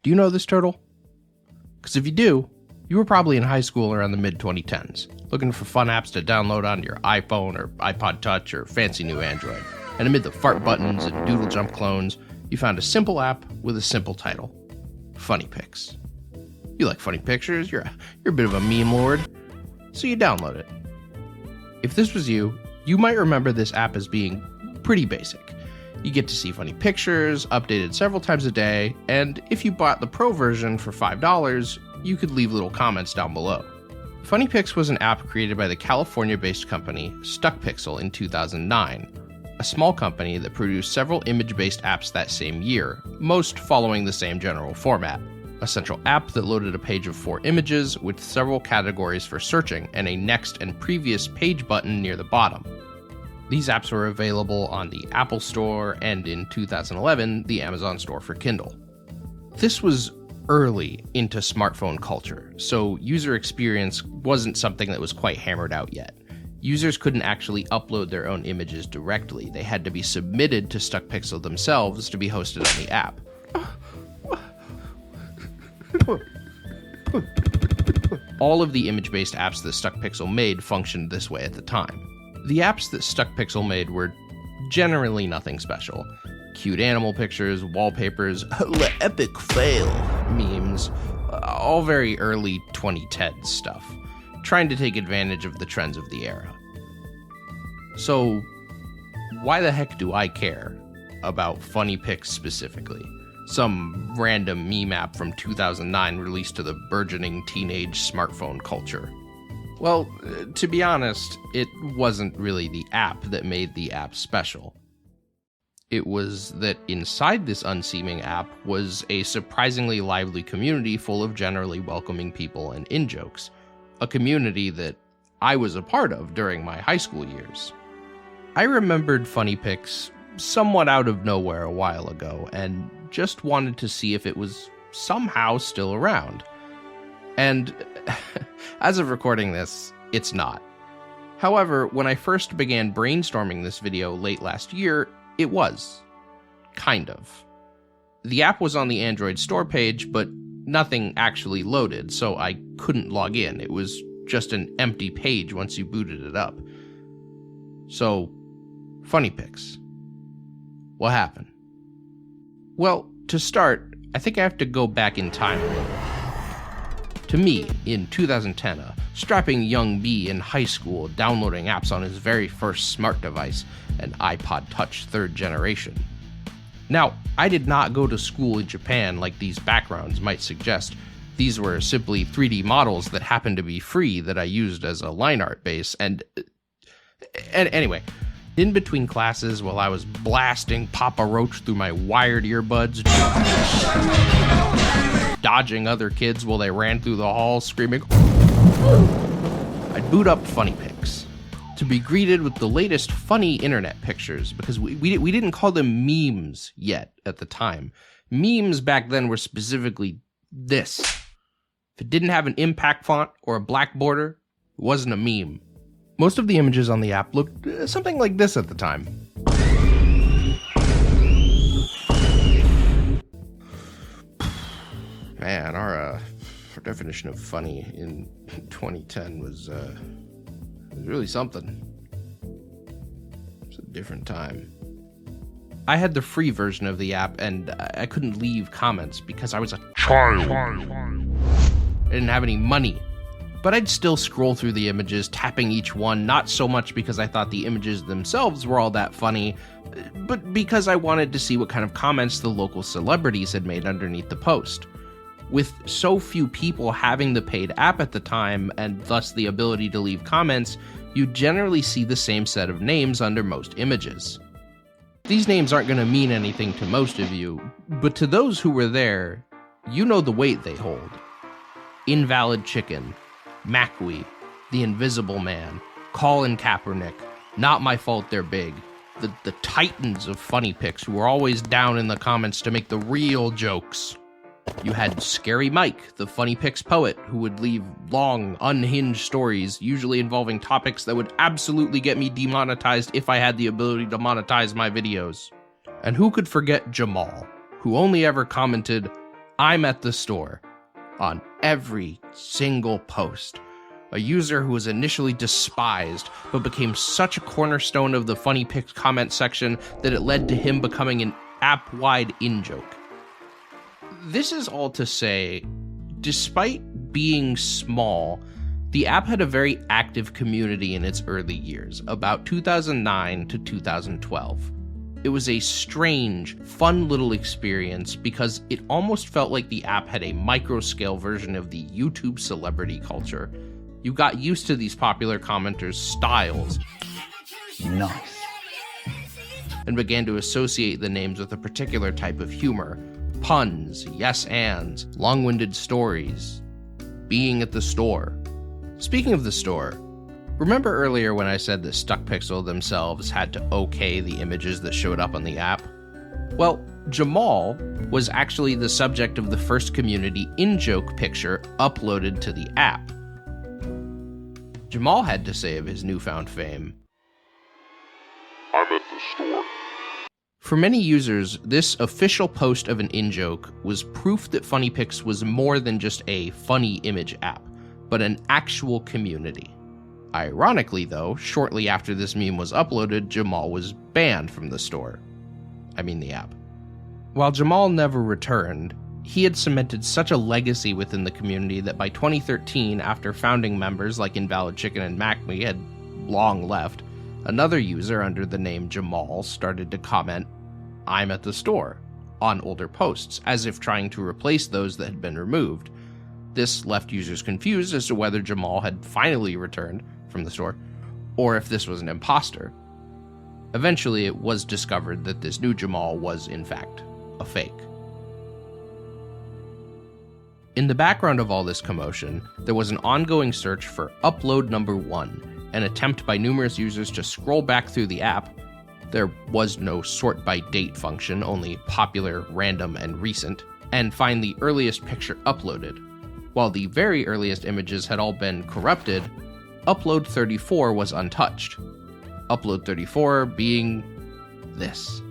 Do you know this turtle? Because if you do, you were probably in high school around the mid-2010s, looking for fun apps to download onto your iPhone or iPod Touch or fancy new Android. And amid the fart buttons and doodle jump clones, you found a simple app with a simple title. Funny Pics. You like funny pictures, you're a bit of a meme lord, so you download it. If this was you, you might remember this app as being pretty basic. You get to see funny pictures, updated several times a day, and if you bought the pro version for $5, you could leave little comments down below. Funny Pics was an app created by the California-based company StuckPixel in 2009, a small company that produced several image-based apps that same year, most following the same general format. A central app that loaded a page of 4 images with several categories for searching and a next and previous page button near the bottom. These apps were available on the Apple Store and in 2011, the Amazon Store for Kindle. This was early into smartphone culture, so user experience wasn't something that was quite hammered out yet. Users couldn't actually upload their own images directly. They had to be submitted to StuckPixel themselves to be hosted on the app. All of the image-based apps that StuckPixel made functioned this way at the time. The apps that StuckPixel made were generally nothing special. Cute animal pictures, wallpapers, epic fail memes, all very early 2010s stuff, trying to take advantage of the trends of the era. So, why the heck do I care about Funny Pics specifically? Some random meme app from 2009 released to the burgeoning teenage smartphone culture. Well, to be honest, it wasn't really the app that made the app special. It was that inside this unseeming app was a surprisingly lively community full of generally welcoming people and in-jokes. A community that I was a part of during my high school years. I remembered Funny Pics somewhat out of nowhere a while ago, and just wanted to see if it was somehow still around. And as of recording this, it's not. However, when I first began brainstorming this video late last year, it was. Kind of. The app was on the Android store page, but nothing actually loaded, so I couldn't log in. It was just an empty page once you booted it up. So, Funny Pics. What happened? Well, to start, I think I have to go back in time a little. To me, in 2010, a strapping young bee in high school downloading apps on his very first smart device, an iPod Touch 3rd generation. Now, I did not go to school in Japan like these backgrounds might suggest. These were simply 3D models that happened to be free that I used as a line art base, and anyway, in between classes while I was blasting Papa Roach through my wired earbuds, dodging other kids while they ran through the hall screaming, I'd boot up Funny Pics to be greeted with the latest funny internet pictures, because we didn't call them memes yet at the time. Memes back then were specifically this. If it didn't have an impact font or a black border, it wasn't a meme. Most of the images on the app looked something like this at the time. Man, our definition of funny in 2010 was really something. It's a different time. I had the free version of the app, and I couldn't leave comments because I was a child. I didn't have any money. But I'd still scroll through the images, tapping each one, not so much because I thought the images themselves were all that funny, but because I wanted to see what kind of comments the local celebrities had made underneath the post. With so few people having the paid app at the time, and thus the ability to leave comments, you generally see the same set of names under most images. These names aren't going to mean anything to most of you, but to those who were there, you know the weight they hold. Invalid Chicken, Macwee, The Invisible Man, Colin Kaepernick, Not My Fault They're Big, the titans of Funny Pics who were always down in the comments to make the real jokes. You had Scary Mike, the Funny Pics poet, who would leave long, unhinged stories, usually involving topics that would absolutely get me demonetized if I had the ability to monetize my videos. And who could forget Jamal, who only ever commented, I'm at the store on every single post. A user who was initially despised, but became such a cornerstone of the Funny Pics comment section that it led to him becoming an app-wide in-joke. This is all to say, despite being small, the app had a very active community in its early years, about 2009 to 2012. It was a strange, fun little experience because it almost felt like the app had a micro-scale version of the YouTube celebrity culture. You got used to these popular commenters' styles. Nice. And began to associate the names with a particular type of humor. Puns, yes-ands, long-winded stories, being at the store. Speaking of the store, remember earlier when I said that StuckPixel themselves had to okay the images that showed up on the app? Well, Jamal was actually the subject of the first community in-joke picture uploaded to the app. Jamal had to say of his newfound fame, I'm at the store. For many users, this official post of an in-joke was proof that Funny Pics was more than just a funny image app, but an actual community. Ironically though, shortly after this meme was uploaded, Jamal was banned from the store. The app. While Jamal never returned, he had cemented such a legacy within the community that by 2013, after founding members like Invalid Chicken and MacMe had long left, another user under the name Jamal started to comment, "I'm at the store," on older posts, as if trying to replace those that had been removed. This left users confused as to whether Jamal had finally returned from the store, or if this was an imposter. Eventually, it was discovered that this new Jamal was, in fact, a fake. In the background of all this commotion, there was an ongoing search for upload number 1, an attempt by numerous users to scroll back through the app. There was no sort by date function, only popular, random, and recent, and find the earliest picture uploaded. While the very earliest images had all been corrupted, upload 34 was untouched. Upload 34 being this.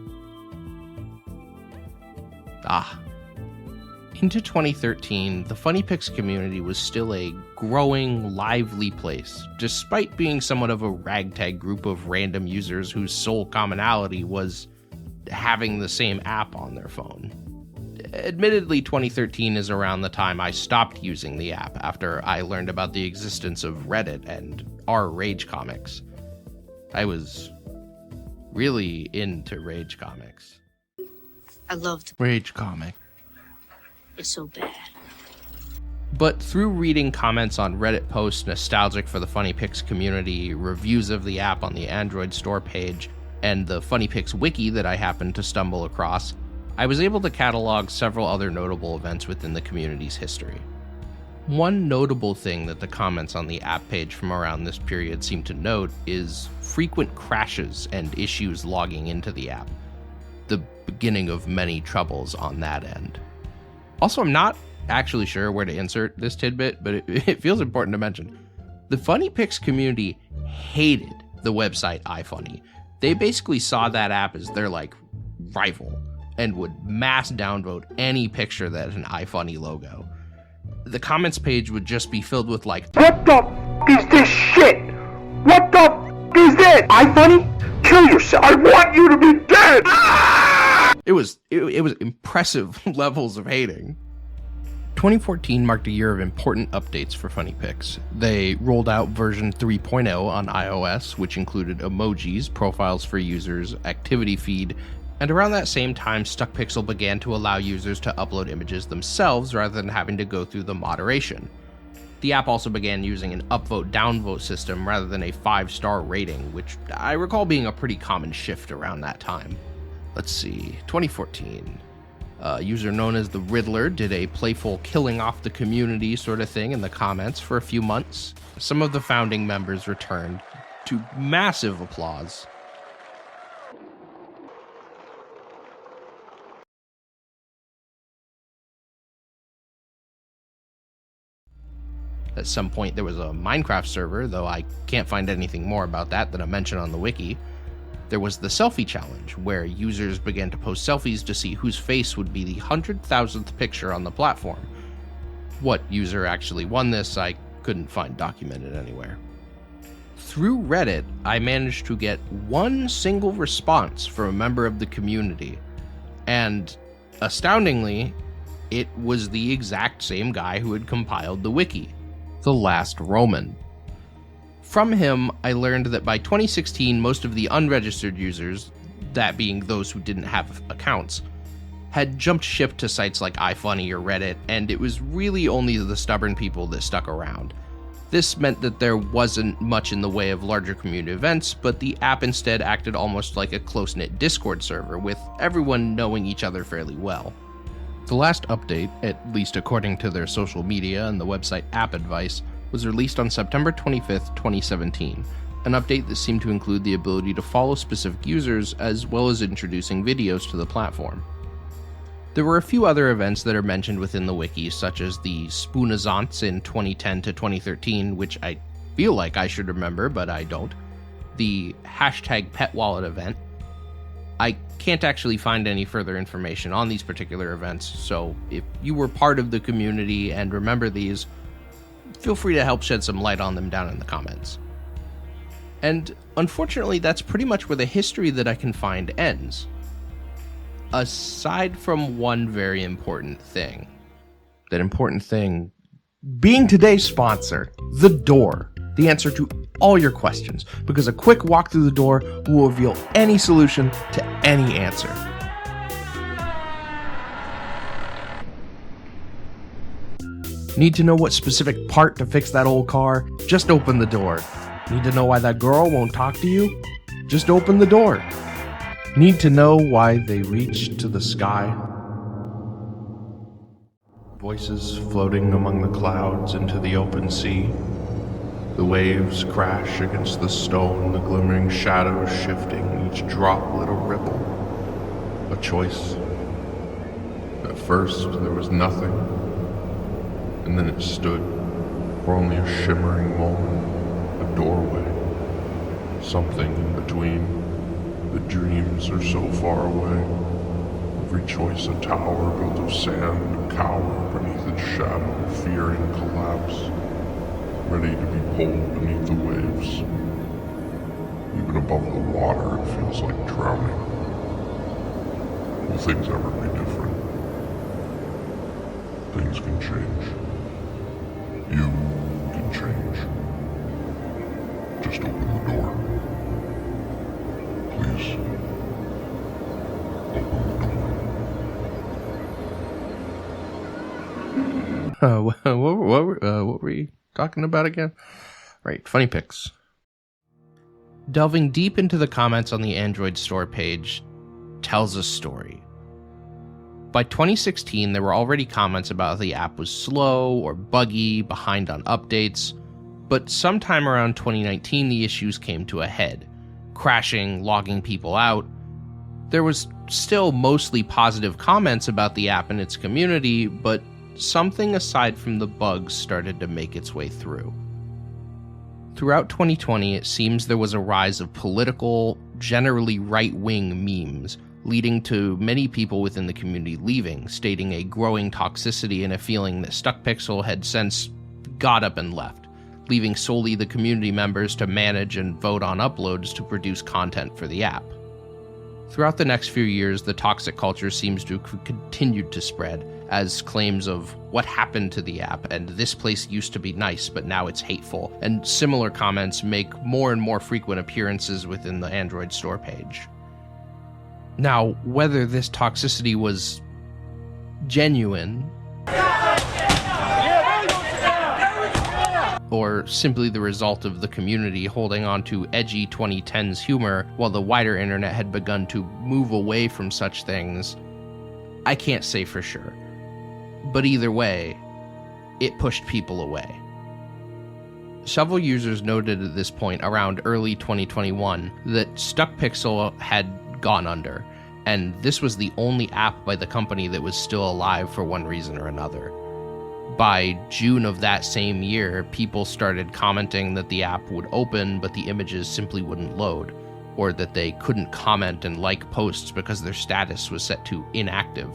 Into 2013, the Funny Pics community was still a growing, lively place, despite being somewhat of a ragtag group of random users whose sole commonality was having the same app on their phone. Admittedly, 2013 is around the time I stopped using the app after I learned about the existence of Reddit and r/Rage comics. I was really into Rage comics. I loved Rage comic. it so bad. But through reading comments on Reddit posts nostalgic for the Funny Pics community, reviews of the app on the Android store page, and the Funny Pics wiki that I happened to stumble across, I was able to catalog several other notable events within the community's history. One notable thing that the comments on the app page from around this period seem to note is frequent crashes and issues logging into the app, the beginning of many troubles on that end. Also, I'm not actually sure where to insert this tidbit, but it feels important to mention. The Funny Pics community hated the website iFunny. They basically saw that app as their, rival, and would mass downvote any picture that had an iFunny logo. The comments page would just be filled with What the is this shit? What the is this? iFunny? Kill yourself. I want you to be dead. It was impressive levels of hating. 2014 marked a year of important updates for Funny Pics. They rolled out version 3.0 on iOS, which included emojis, profiles for users, activity feed, and around that same time, StuckPixel began to allow users to upload images themselves rather than having to go through the moderation. The app also began using an upvote-downvote system rather than a 5-star rating, which I recall being a pretty common shift around that time. Let's see, 2014. A user known as the Riddler did a playful killing off the community sort of thing in the comments for a few months. Some of the founding members returned to massive applause. At some point there was a Minecraft server, though I can't find anything more about that than a mention on the wiki. There was the selfie challenge, where users began to post selfies to see whose face would be the 100,000th picture on the platform. What user actually won this, I couldn't find documented anywhere. Through Reddit, I managed to get one single response from a member of the community, and astoundingly, it was the exact same guy who had compiled the wiki, the Last Roman. From him, I learned that by 2016, most of the unregistered users, that being those who didn't have accounts, had jumped ship to sites like iFunny or Reddit, and it was really only the stubborn people that stuck around. This meant that there wasn't much in the way of larger community events, but the app instead acted almost like a close-knit Discord server, with everyone knowing each other fairly well. The last update, at least according to their social media and the website App Advice, was released on September 25th, 2017, an update that seemed to include the ability to follow specific users as well as introducing videos to the platform. There were a few other events that are mentioned within the wiki, such as the Spoonazance in 2010 to 2013, which I feel like I should remember, but I don't. The #PetWallet event. I can't actually find any further information on these particular events, so if you were part of the community and remember these, feel free to help shed some light on them down in the comments. And unfortunately, that's pretty much where the history that I can find ends. Aside from one very important thing. That important thing being today's sponsor, The Door. The answer to all your questions, because a quick walk through the door will reveal any solution to any answer. Need to know what specific part to fix that old car? Just open the door. Need to know why that girl won't talk to you? Just open the door. Need to know why they reach to the sky? Voices floating among the clouds into the open sea. The waves crash against the stone, the glimmering shadows shifting, each drop lit a ripple. A choice. At first, there was nothing, and then it stood for only a shimmering moment, a doorway. Something in between. The dreams are so far away. Every choice a tower built of sand, a cower beneath its shadow, fearing collapse, ready to be pulled beneath the waves. Even above the water, it feels like drowning. Will things ever be different? Things can change. You can change. Just open the door. Please. Open the door. What were you talking about again? Right, Funny Pics. Delving deep into the comments on the Android store page tells a story. By 2016, there were already comments about the app was slow or buggy, behind on updates, but sometime around 2019 the issues came to a head. Crashing, logging people out. There was still mostly positive comments about the app and its community, but something aside from the bugs started to make its way through. Throughout 2020, it seems there was a rise of political, generally right-wing memes, leading to many people within the community leaving, stating a growing toxicity and a feeling that StuckPixel had since got up and left, leaving solely the community members to manage and vote on uploads to produce content for the app. Throughout the next few years, the toxic culture seems to have continued to spread, as claims of what happened to the app and this place used to be nice but now it's hateful, and similar comments make more and more frequent appearances within the Android store page. Now, whether this toxicity was genuine or simply the result of the community holding on to edgy 2010s humor while the wider internet had begun to move away from such things, I can't say for sure. But either way, it pushed people away. Several users noted at this point around early 2021 that StuckPixel had gone under, and this was the only app by the company that was still alive for one reason or another. By June of that same year, people started commenting that the app would open, but the images simply wouldn't load. or that they couldn't comment and like posts because their status was set to inactive.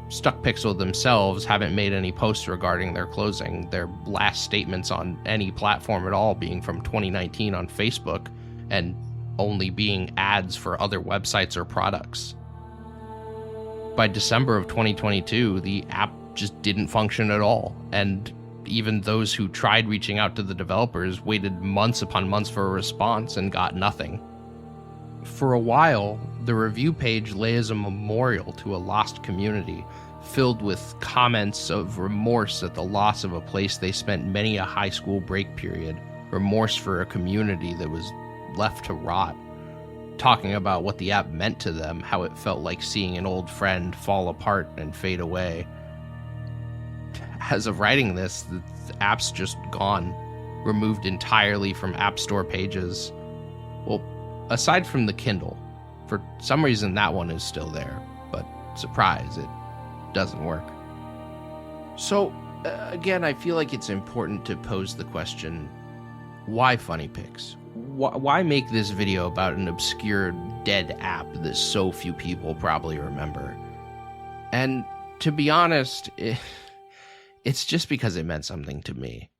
Stuck Pixel themselves haven't made any posts regarding their closing, their last statements on any platform at all being from 2019 on Facebook, and only being ads for other websites or products. By December of 2022, the app just didn't function at all, and even those who tried reaching out to the developers waited months upon months for a response and got nothing. For a while, the review page lay as a memorial to a lost community, filled with comments of remorse at the loss of a place they spent many a high school break period, remorse for a community that was left to rot, talking about what the app meant to them, how it felt like seeing an old friend fall apart and fade away. As of writing this, the app's just gone, removed entirely from App Store pages. Well, aside from the Kindle. For some reason, that one is still there, but surprise, it doesn't work. So, again, I feel like it's important to pose the question, why Funny Pics? Why make this video about an obscure, dead app that so few people probably remember? And to be honest, it's just because it meant something to me.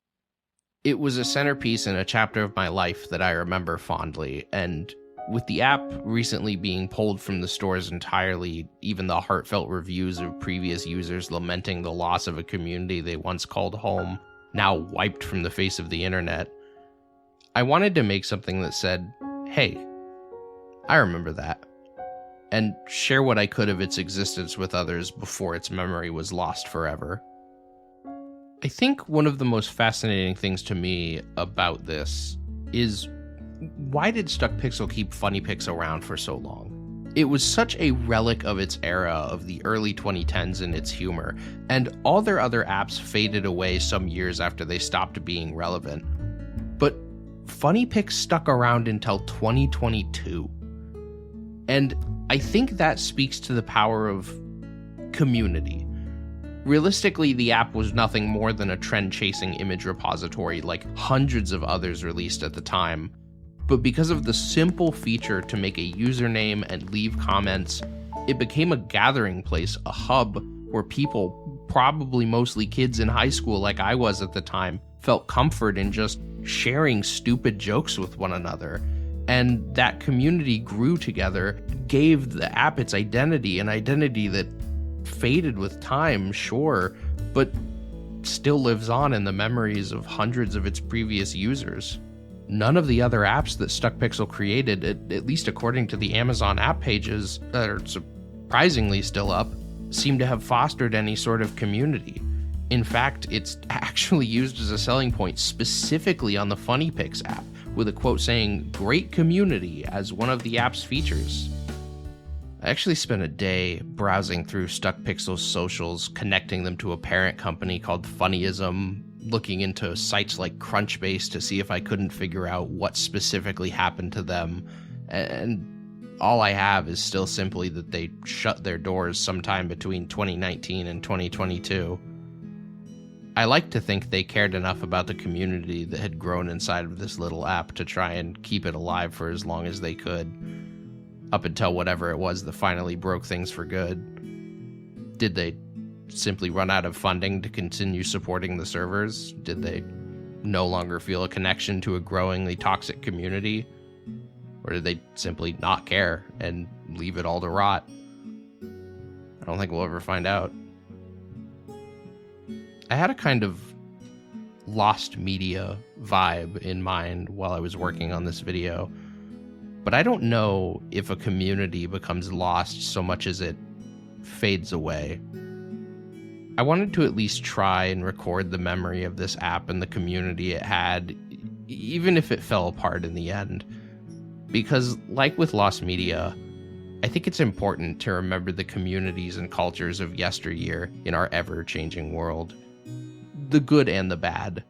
It was a centerpiece in a chapter of my life that I remember fondly, and with the app recently being pulled from the stores entirely, even the heartfelt reviews of previous users lamenting the loss of a community they once called home, now wiped from the face of the internet, I wanted to make something that said, hey, I remember that, and share what I could of its existence with others before its memory was lost forever. I think one of the most fascinating things to me about this is, why did Stuck Pixel keep Funny Pics around for so long? It was such a relic of its era of the early 2010s in its humor, and all their other apps faded away some years after they stopped being relevant. But Funny Pics stuck around until 2022. And I think that speaks to the power of community. Realistically, the app was nothing more than a trend-chasing image repository like hundreds of others released at the time. But because of the simple feature to make a username and leave comments, it became a gathering place, a hub where people, probably mostly kids in high school like I was at the time, felt comfort in just sharing stupid jokes with one another. And that community grew together, gave the app its identity, an identity that faded with time, sure, but still lives on in the memories of hundreds of its previous users. None of the other apps that Stuck Pixel created, at least according to the Amazon app pages that are surprisingly still up, seem to have fostered any sort of community. In fact, it's actually used as a selling point specifically on the Funny Pics app, with a quote saying, "Great community," as one of the app's features. I actually spent a day browsing through Stuck Pixel's socials, connecting them to a parent company called Funnyism, looking into sites like Crunchbase to see if I couldn't figure out what specifically happened to them, and all I have is still simply that they shut their doors sometime between 2019 and 2022. I like to think they cared enough about the community that had grown inside of this little app to try and keep it alive for as long as they could, up until whatever it was that finally broke things for good. Did they simply run out of funding to continue supporting the servers? Did they no longer feel a connection to a growingly toxic community? Or did they simply not care and leave it all to rot? I don't think we'll ever find out. I had a kind of lost media vibe in mind while I was working on this video, but I don't know if a community becomes lost so much as it fades away. I wanted to at least try and record the memory of this app and the community it had, even if it fell apart in the end. Because, like with lost media, I think it's important to remember the communities and cultures of yesteryear in our ever-changing world. The good and the bad.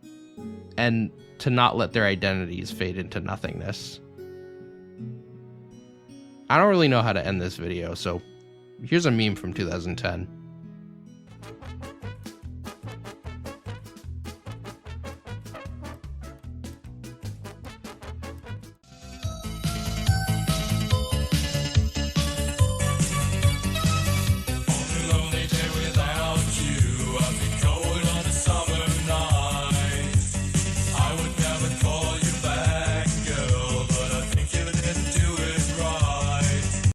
And to not let their identities fade into nothingness. I don't really know how to end this video, so here's a meme from 2010.